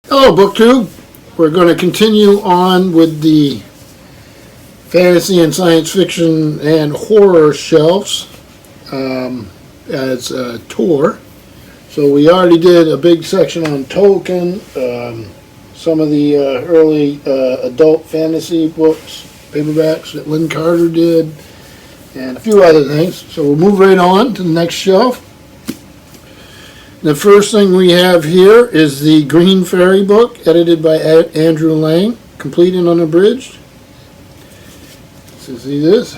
Hello, BookTube. We're going to continue on with the fantasy and science fiction and horror shelves as a tour. So we already did a big section on Tolkien, some of the early adult fantasy books, paperbacks that Lynn Carter did, and a few other things. So we'll move right on to the next shelf. The first thing we have here is the Green Fairy book, edited by Andrew Lang, complete and unabridged. So see this?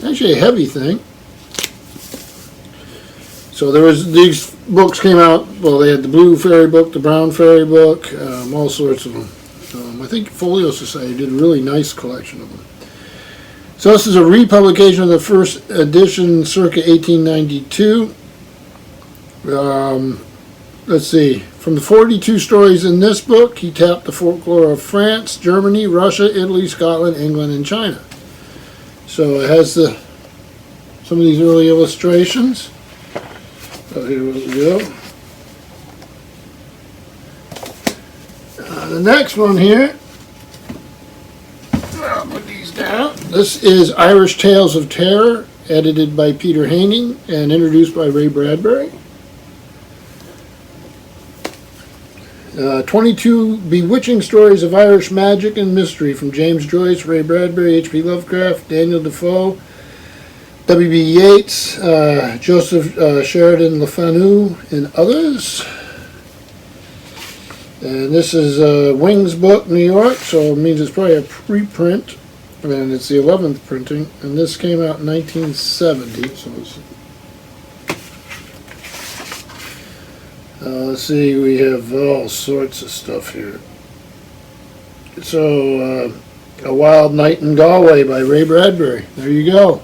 Actually a heavy thing. So these books came out, well, they had the Blue Fairy book, the Brown Fairy book, all sorts of them. I think Folio Society did a really nice collection of them. So this is a republication of the first edition circa 1892. Let's see, from the 42 stories in this book, he tapped the folklore of France, Germany, Russia, Italy, Scotland, England, and China. So it has some of these early illustrations. So here we go. The next one here, I'll put these down. This is Irish Tales of Terror, edited by Peter Haining and introduced by Ray Bradbury. 22 bewitching stories of Irish magic and mystery from James Joyce, Ray Bradbury, H.P. Lovecraft, Daniel Defoe, W.B. Yeats, Joseph Sheridan Le Fanu, and others. And this is Wings book, New York, so it means it's probably a preprint, and it's the 11th printing, and this came out in 1970, so it's let's see, we have all sorts of stuff here. So, A Wild Night in Galway by Ray Bradbury. There you go.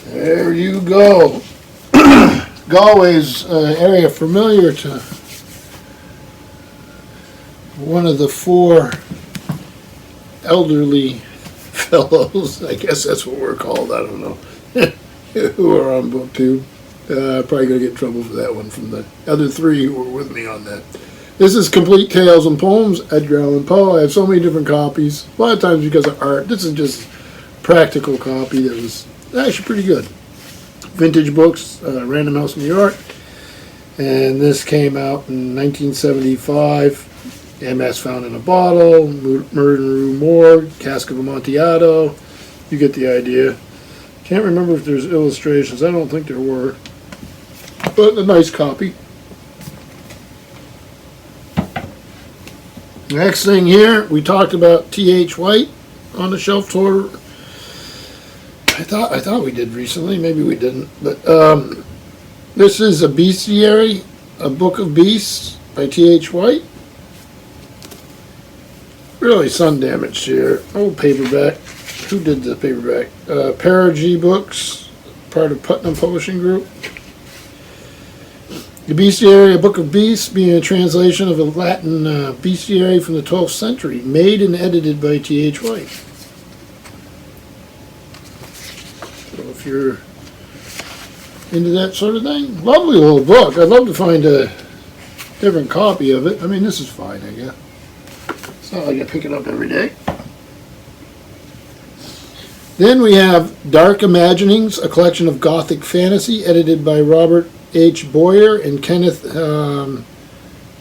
There you go. Galway's an area familiar to one of the four elderly fellows, I guess that's what we're called, I don't know, who are on BookTube. Probably going to get in trouble for that one from the other three who were with me on that. This is Complete Tales and Poems, Edgar Allan Poe. I have so many different copies. A lot of times because of art. This is just a practical copy that was actually pretty good. Vintage books, Random House, New York. And this came out in 1975. MS Found in a Bottle, Murder in Rue Morgue, Cask of Amontillado. You get the idea. Can't remember if there's illustrations. I don't think there were. But a nice copy. Next thing here, we talked about T.H. White on the shelf tour. I thought we did recently. Maybe we didn't. But this is a bestiary, a book of beasts by T.H. White. Really sun damaged here. Old paperback. Who did the paperback? Perigee Books, part of Putnam Publishing Group. The Bestiary, a Book of Beasts, being a translation of a Latin bestiary from the 12th century, made and edited by T.H. White. So if you're into that sort of thing, lovely little book. I'd love to find a different copy of it. I mean, this is fine, I guess. It's not like I pick it up every day. Then we have Dark Imaginings, a collection of Gothic fantasy, edited by Robert H. Boyer and Kenneth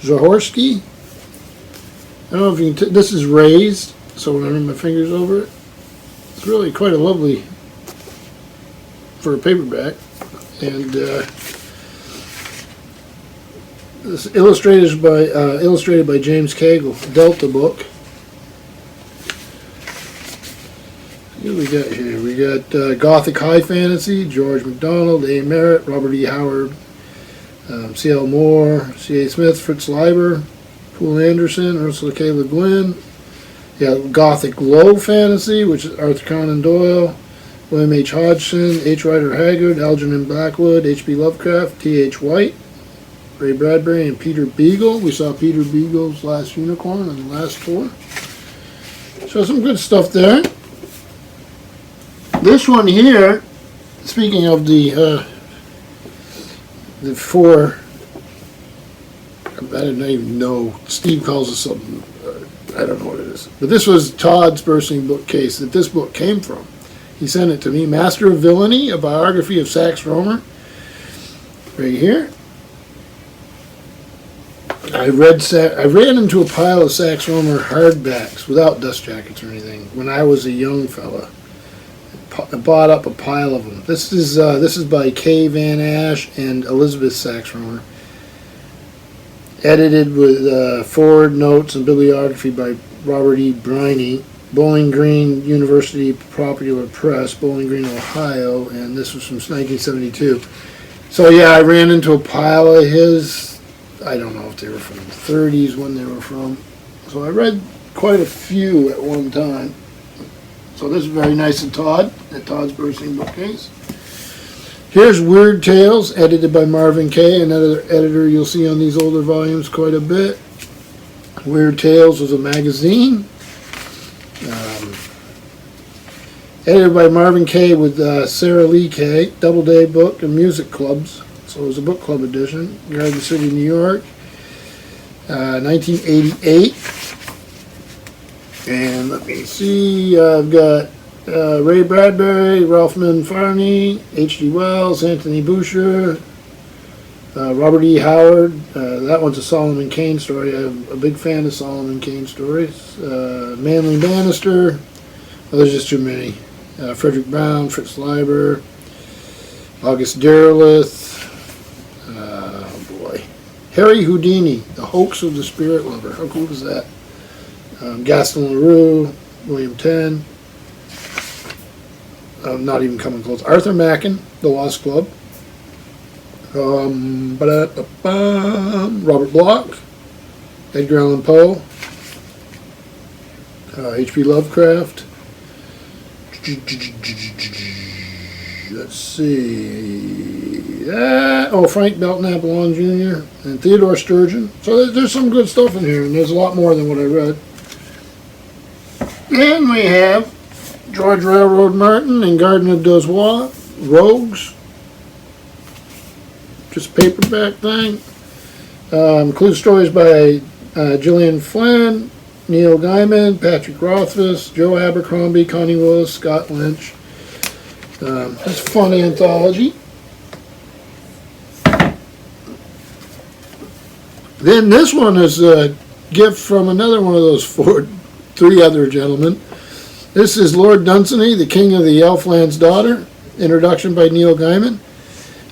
Zahorsky. I don't know if you can this is raised, so when I run my fingers over it, it's really quite a lovely for a paperback. And this illustrated by James Cagle, Delta book. What do we got here? We got Gothic High Fantasy, George MacDonald, A. Merritt, Robert E. Howard, C.L. Moore, C.A. Smith, Fritz Leiber, Poul Anderson, Ursula K. Le Guin. You got Gothic Low Fantasy, which is Arthur Conan Doyle, William H. Hodgson, H. Rider Haggard, Algernon Blackwood, H.P. Lovecraft, T.H. White, Ray Bradbury, and Peter Beagle. We saw Peter Beagle's Last Unicorn on the last tour. So some good stuff there. This one here, speaking of the four I didn't even know. Steve calls it something. I don't know what it is. But this was Todd's bursting bookcase that this book came from. He sent it to me. Master of Villainy, a biography of Sax Rohmer. Right here. I ran into a pile of Sax Rohmer hardbacks without dust jackets or anything when I was a young fella. I bought up a pile of them. This is by Kay Van Ash and Elizabeth Sax Rohmer. Edited with forward notes and bibliography by Robert E. Briney. Bowling Green University Popular Press, Bowling Green, Ohio, and this was from 1972. So yeah, I ran into a pile of his. I don't know if they were from the 30s, when they were from. So I read quite a few at one time. So this is very nice of Todd, at Todd's Bursting Bookcase. Here's Weird Tales, edited by Marvin Kay, another editor you'll see on these older volumes quite a bit. Weird Tales was a magazine. Edited by Marvin Kay with Sarah Lee Kay, Doubleday Book and Music Clubs. So it was a book club edition. Garden City, New York, 1988. And let me see, I've got Ray Bradbury, Ralph Manfredi, H.G. Wells, Anthony Boucher, Robert E. Howard. That one's a Solomon Kane story. I'm a big fan of Solomon Kane stories. Manly Bannister. Well, there's just too many. Frederick Brown, Fritz Leiber, August Derleth. Oh boy. Harry Houdini, The Hoax of the Spirit Lover. How cool is that? Gaston Leroux, William Tenn. Not even coming close. Arthur Machen, The Lost Club. Robert Bloch, Edgar Allan Poe, H.P. Lovecraft. Let's see. Frank Belknap Long Jr. and Theodore Sturgeon. So there's some good stuff in here, and there's a lot more than what I read. Then we have George Railroad Martin and Garden of Dozois, Rogues. Just a paperback thing. Includes stories by Gillian Flynn, Neil Gaiman, Patrick Rothfuss, Joe Abercrombie, Connie Willis, Scott Lynch. It's a fun anthology. Then this one is a gift from another one of those three other gentlemen. This is Lord Dunsany, the King of the Elfland's Daughter. Introduction by Neil Gaiman.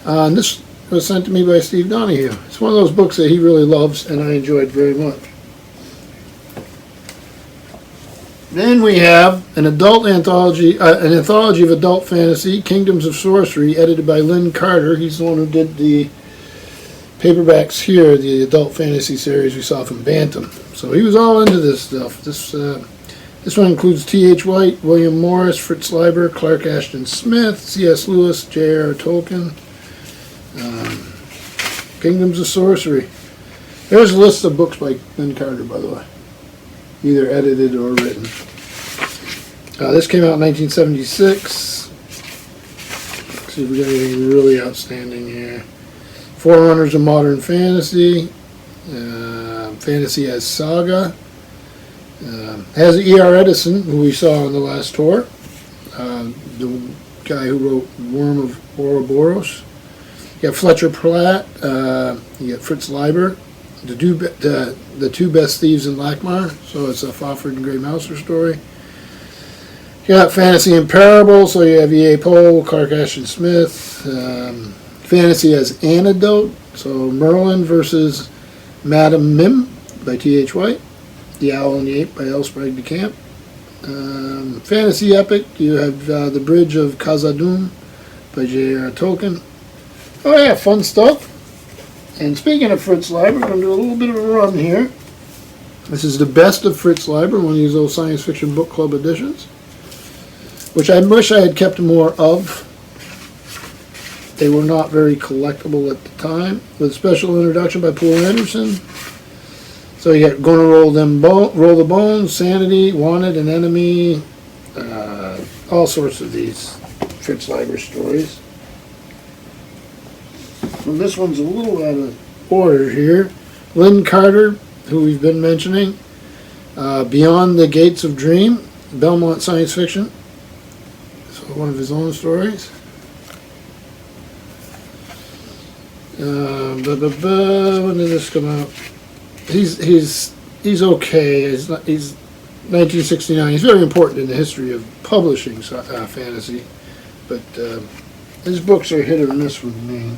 And this was sent to me by Steve Donahue. It's one of those books that he really loves and I enjoyed very much. Then we have an anthology of adult fantasy, Kingdoms of Sorcery, edited by Lynn Carter. He's the one who did the paperbacks here, the adult fantasy series we saw from Bantam. So he was all into this stuff. This one includes T.H. White, William Morris, Fritz Leiber, Clark Ashton Smith, C.S. Lewis, J.R.R. Tolkien. Kingdoms of Sorcery. There's a list of books by Lynn Carter, by the way, either edited or written. This came out in 1976. Let's see if we got anything really outstanding here. Forerunners of Modern Fantasy. Fantasy as Saga. Has E.R. Edison, who we saw on the last tour. The guy who wrote Worm of Ouroboros. You got Fletcher Platt. You got Fritz Leiber. The two best thieves in Lackmar. So it's a Fafhrd and Grey Mouser story. You got Fantasy and Parable. So you have E.A. Poe, Clark Ashton Smith. Fantasy as Antidote. So Merlin versus Madame Mim by T.H. White. The Owl and the Ape by L. Sprague de Camp. Fantasy Epic. You have The Bridge of Khazad-dûm by J.R.R. Tolkien. Oh yeah, fun stuff. And speaking of Fritz Leiber, we're going to do a little bit of a run here. This is the best of Fritz Leiber, one of these old science fiction book club editions, which I wish I had kept more of. They were not very collectible at the time. With special introduction by Poul Anderson. So you got Gonna Roll the Bones, Sanity, Wanted, An Enemy, all sorts of these Fritz Leiber stories. And this one's a little out of order here. Lynn Carter, who we've been mentioning. Beyond the Gates of Dream, Belmont Science Fiction. So one of his own stories. When did this come out? He's okay. He's 1969. He's very important in the history of publishing fantasy, but his books are hit or miss with me.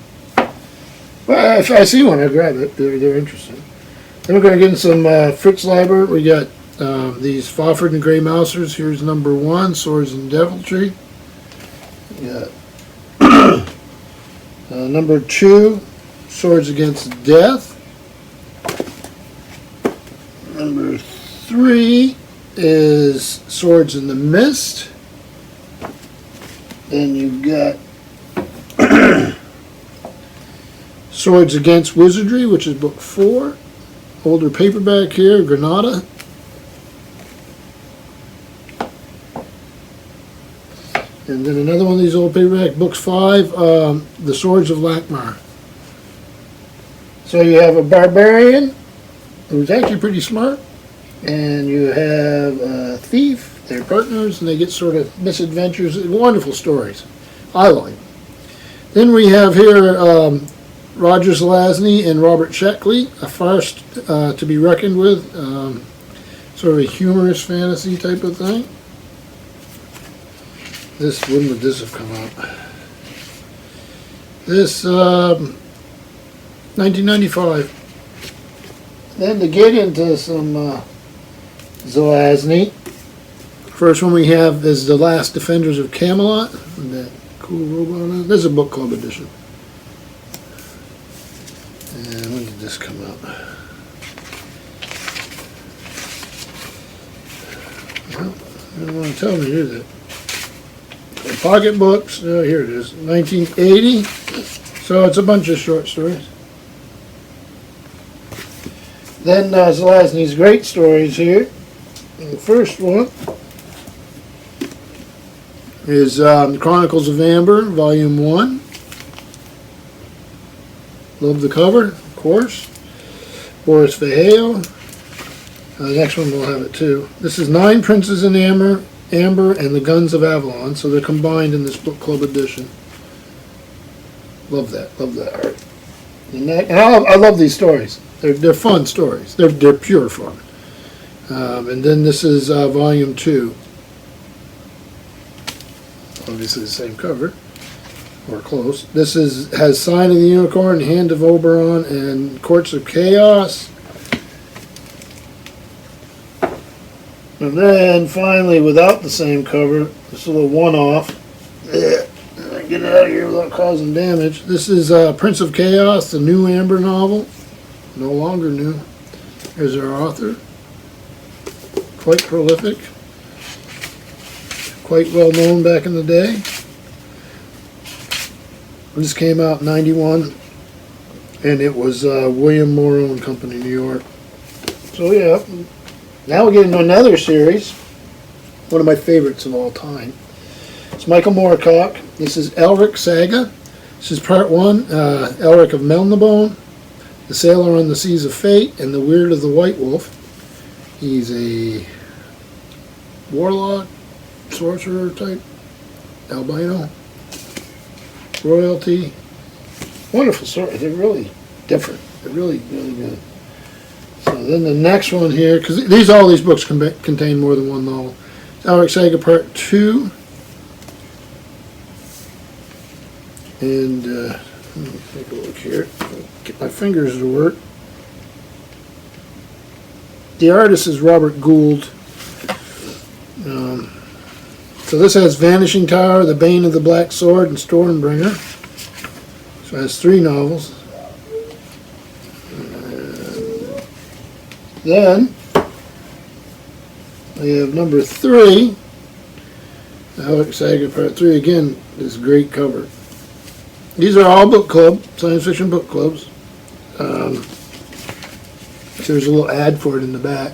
Well, if I see one, I grab it. They're interesting. Then we're going to get in some Fritz Leiber. We got these Fawford and Grey Mousers. Here's number 1, Swords and Deviltry. We got number 2, Swords Against Death. Number 3 is Swords in the Mist. Then you've got Swords Against Wizardry, which is book 4. Older paperback here, Granada. And then another one of these old paperback, books 5, The Swords of Lackmar. So you have a barbarian who's actually pretty smart, and you have a thief. They're partners, and they get sort of misadventures. Wonderful stories. I like them. Then we have here Roger Zelazny and Robert Sheckley, a farce to be reckoned with, sort of a humorous fantasy type of thing. When would this have come out? This, 1995. Then to get into some Zelazny, first one we have is The Last Defenders of Camelot. And that cool robot on it. This is a book club edition. And when did this come out? Well, I don't want to tell me, is it? Pocket books, here it is, 1980. So it's a bunch of short stories. Then Zelazny's great stories here. And the first one is Chronicles of Amber, Volume 1. Love the cover, of course. Boris Vallejo. The next one will have it too. This is 9 Princes in Amber and the Guns of Avalon, so they're combined in this book club edition. Love that art. And I love these stories. They're fun stories. They're pure fun. And then this is volume 2. Obviously the same cover, or close. This has Sign of the Unicorn, Hand of Oberon, and Courts of Chaos. And then finally, without the same cover, this little one-off. Get it out of here without causing damage. This is Prince of Chaos, the new Amber novel. No longer new. Here's our author. Quite prolific. Quite well known back in the day. This came out in 91, and it was William Morrow and Company, New York. So yeah. Now we get into another series, one of my favorites of all time. It's Michael Moorcock. This is Elric Saga. This is part 1, Elric of Melnibone, The Sailor on the Seas of Fate, and The Weird of the White Wolf. He's a warlock, sorcerer type, albino, royalty. Wonderful stories. They're really different. They're really, really good. So then the next one here, because all these books contain more than one novel. Elric Saga Part 2. And let me take a look here. Get my fingers to work. The artist is Robert Gould. So this has Vanishing Tower, The Bane of the Black Sword, and Stormbringer. So it has 3 novels. Then we have number 3, Elric Saga Part 3. Again, this great cover. These are all book club, science fiction book clubs. So there's a little ad for it in the back.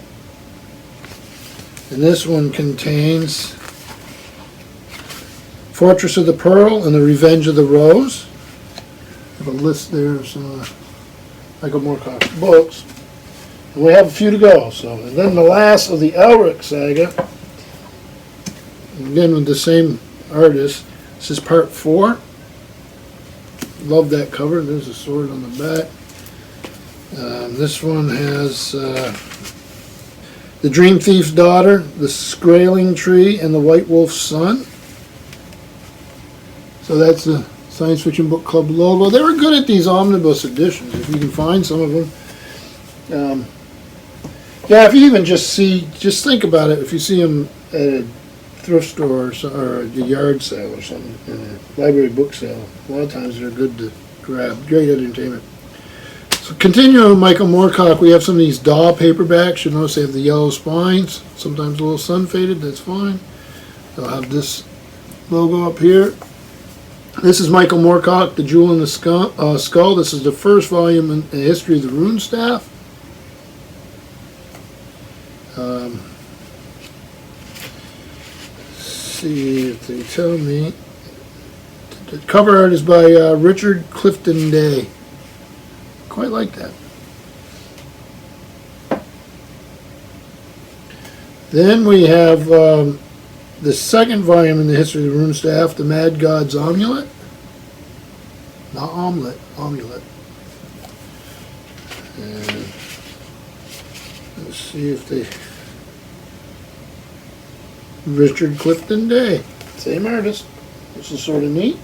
And this one contains Fortress of the Pearl and The Revenge of the Rose. I have a list there of some Michael Moorcock books. And we have a few to go. So, and then the last of the Elric saga, again with the same artist. This is part 4. Love that cover. There's a sword on the back. This one has the Dream Thief's Daughter, the Skraeling Tree, and the White Wolf's Son. So that's the Science Fiction Book Club logo. They were good at these omnibus editions, if you can find some of them. Yeah, if you even just think about it, if you see them at a thrift store or a yard sale or something, in a library book sale, a lot of times they're good to grab. Great entertainment. So continuing with Michael Moorcock, we have some of these Daw paperbacks. You'll notice they have the yellow spines, sometimes a little sun faded, that's fine. They'll have this logo up here. This is Michael Moorcock, The Jewel in the Skull. This is the first volume in the history of the Rune Staff. Let's see if they tell me. The cover art is by Richard Clifton Day. Quite like that. Then we have the second volume in the history of the Rune Staff, The Mad God's Amulet. Not omelet, amulet. And let's see if they... Richard Clifton Day. Same artist. This is sort of neat.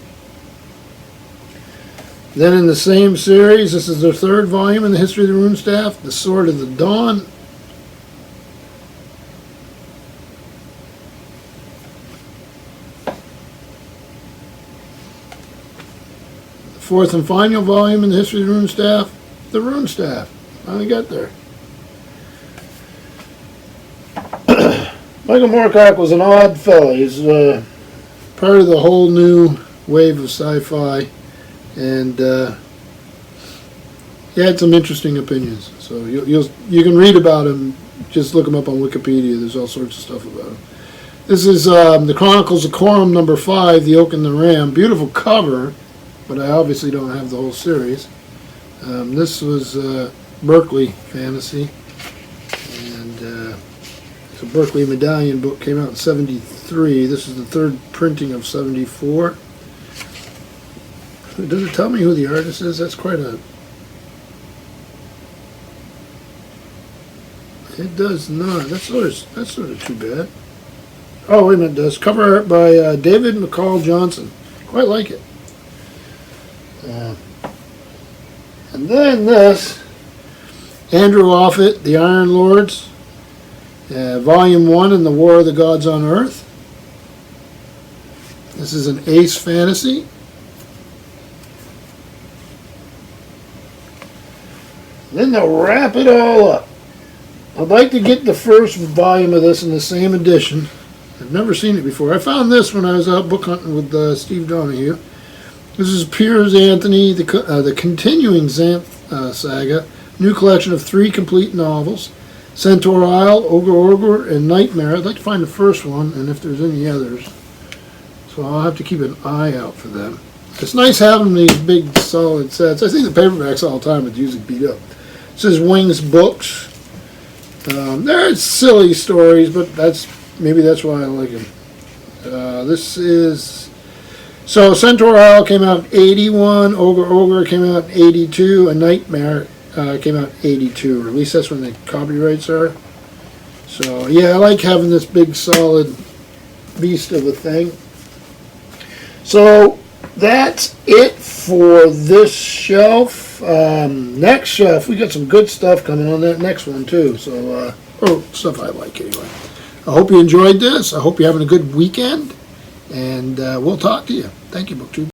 Then in the same series, this is their third volume in the history of the Rune Staff, The Sword of the Dawn. The fourth and final volume in the history of the Rune Staff, The Rune Staff. Finally got there. Michael Moorcock was an odd fellow. He's part of the whole new wave of sci-fi. And he had some interesting opinions. So you can read about him. Just look him up on Wikipedia. There's all sorts of stuff about him. This is the Chronicles of Corum number 5, The Oak and the Ram. Beautiful cover, but I obviously don't have the whole series. This was Berkeley Fantasy, and it's a Berkeley Medallion book. Came out in '73. This is the third printing of '74. Does it tell me who the artist is? That's quite a... It does not. That's sort of too bad. Oh, wait a minute. It does. Cover art by David McCall Johnson. Quite like it. And then this, Andrew Offutt, The Iron Lords, Volume 1 in the War of the Gods on Earth. This is an Ace Fantasy. Then to wrap it all up, I'd like to get the first volume of this in the same edition. I've never seen it before. I found this when I was out book hunting with Steve Donahue. This is Piers Anthony, the continuing Xanth saga, new collection of 3 complete novels, Centaur Isle, Ogre, and Nightmare. I'd like to find the first one, and if there's any others. So I'll have to keep an eye out for them. It's nice having these big, solid sets. I think the paperbacks all the time would usually beat up. This is Wings Books. They're silly stories, but maybe that's why I like them. This is... So Centaur Isle came out in '81, Ogre came out in '82, and Nightmare came out in '82, or at least that's when the copyrights are. So yeah, I like having this big solid beast of a thing. So that's it for this shelf. Next shelf, we got some good stuff coming on that next one too. So, stuff I like anyway. I hope you enjoyed this. I hope you're having a good weekend, and we'll talk to you. Thank you, BookTube.